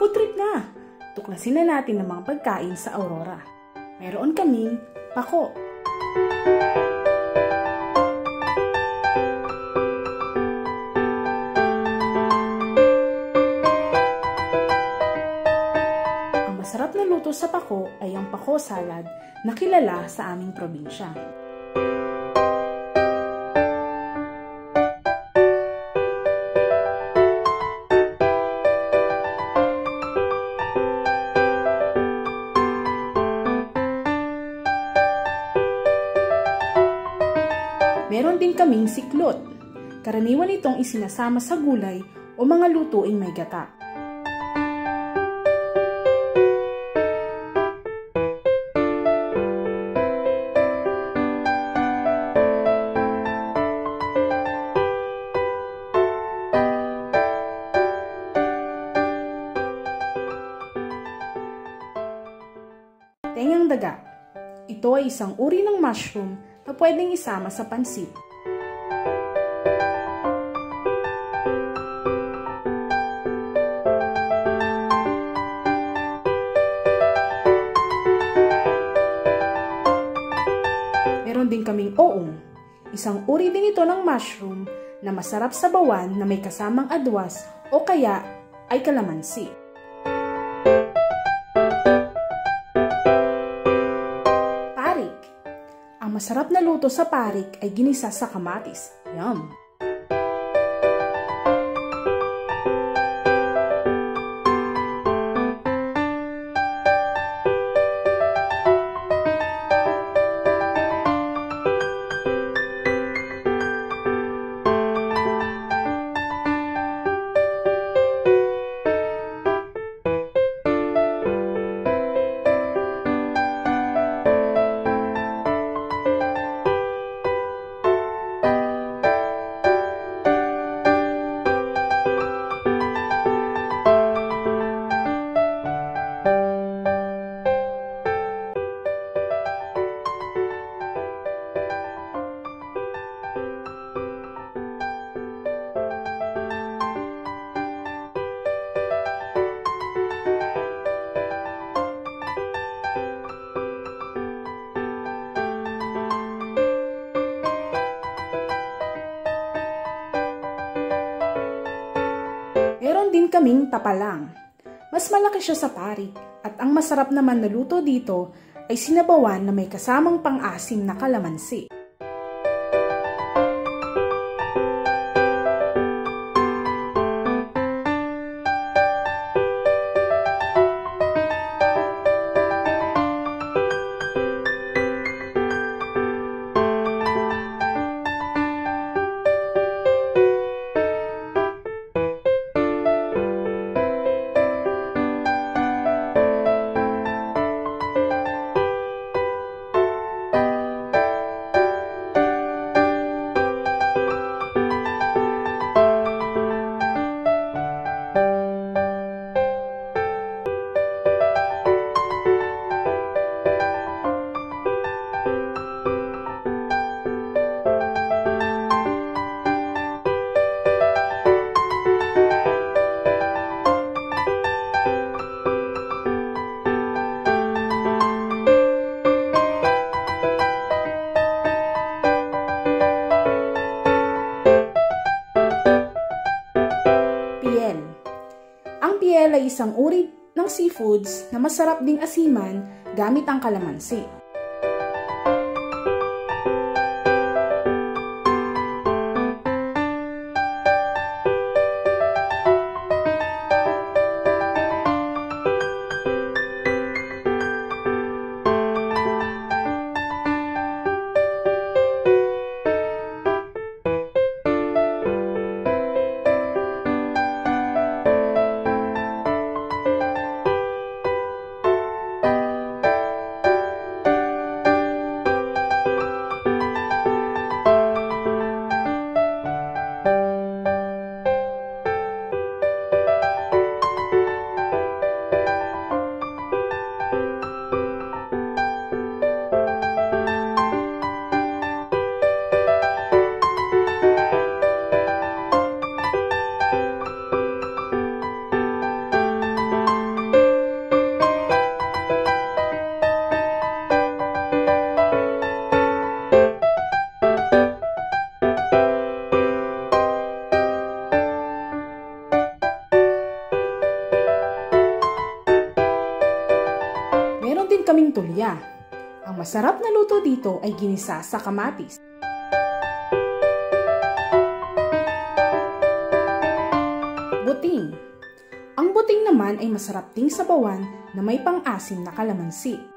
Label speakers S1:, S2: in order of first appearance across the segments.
S1: food trip na! Tuklasin na natin ang mga pagkain sa Aurora. Mayroon kaming pako. Ang masarap na luto sa pako ay ang pako salad na kilala sa aming probinsya. Meron din kaming siklot. Karaniwan itong isinasama sa gulay o mga lutuing may gata. Tengang daga. Ito ay isang uri ng mushroom na pwedeng isama sa pansit. Meron din kaming oong. Isang uri din ito ng mushroom na masarap sa bawan na may kasamang adwas o kaya ay kalamansi. Ang masarap na luto sa parik ay ginisa sa kamatis. Yum! Meron din kaming tapalang. Mas malaki siya sa parik at ang masarap naman na luto dito ay sinabawan na may kasamang pang-asim na kalamansi. Piel ay isang uri ng seafoods na masarap ding asiman gamit ang kalamansi. tulya. Ang masarap na luto dito ay ginisa sa kamatis. Buting. Ang buting naman ay masarap ding sabawan na may pang-asim na kalamansi.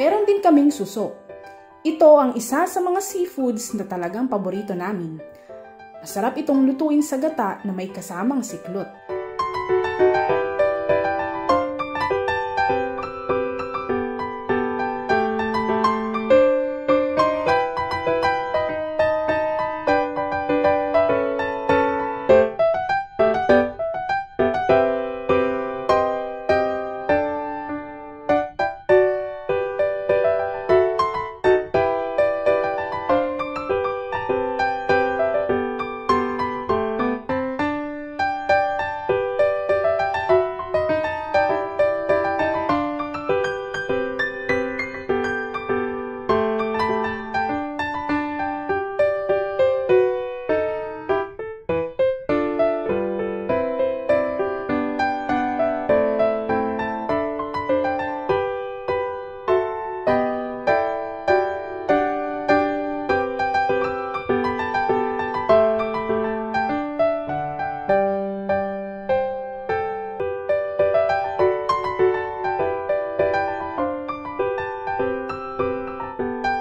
S1: Meron din kaming suso. Ito ang isa sa mga seafoods na talagang paborito namin. Masarap itong lutuin sa gata na may kasamang siklot.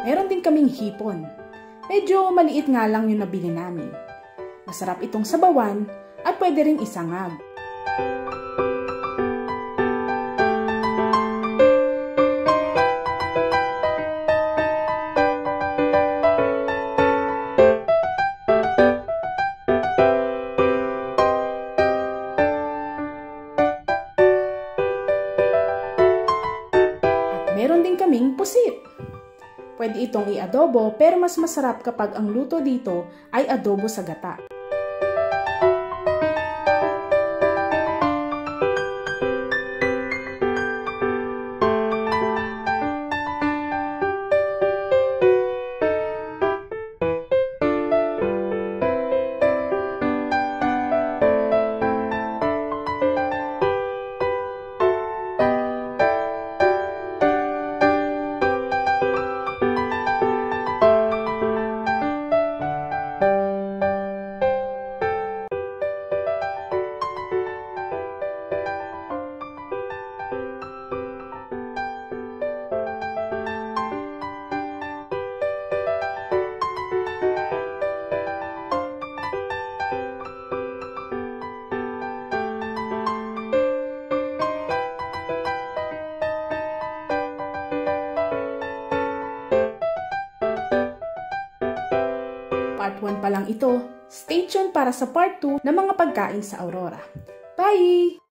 S1: Meron din kaming hipon. Medyo maliit nga lang yung nabili namin. Masarap itong sabawan at pwede ring isangag. At meron din kaming pusit. Pwede itong i-adobo pero mas masarap kapag ang luto dito ay adobo sa gata. Part 1 pa lang ito. Stay tuned para sa part 2 ng mga pagkain sa Aurora. Bye!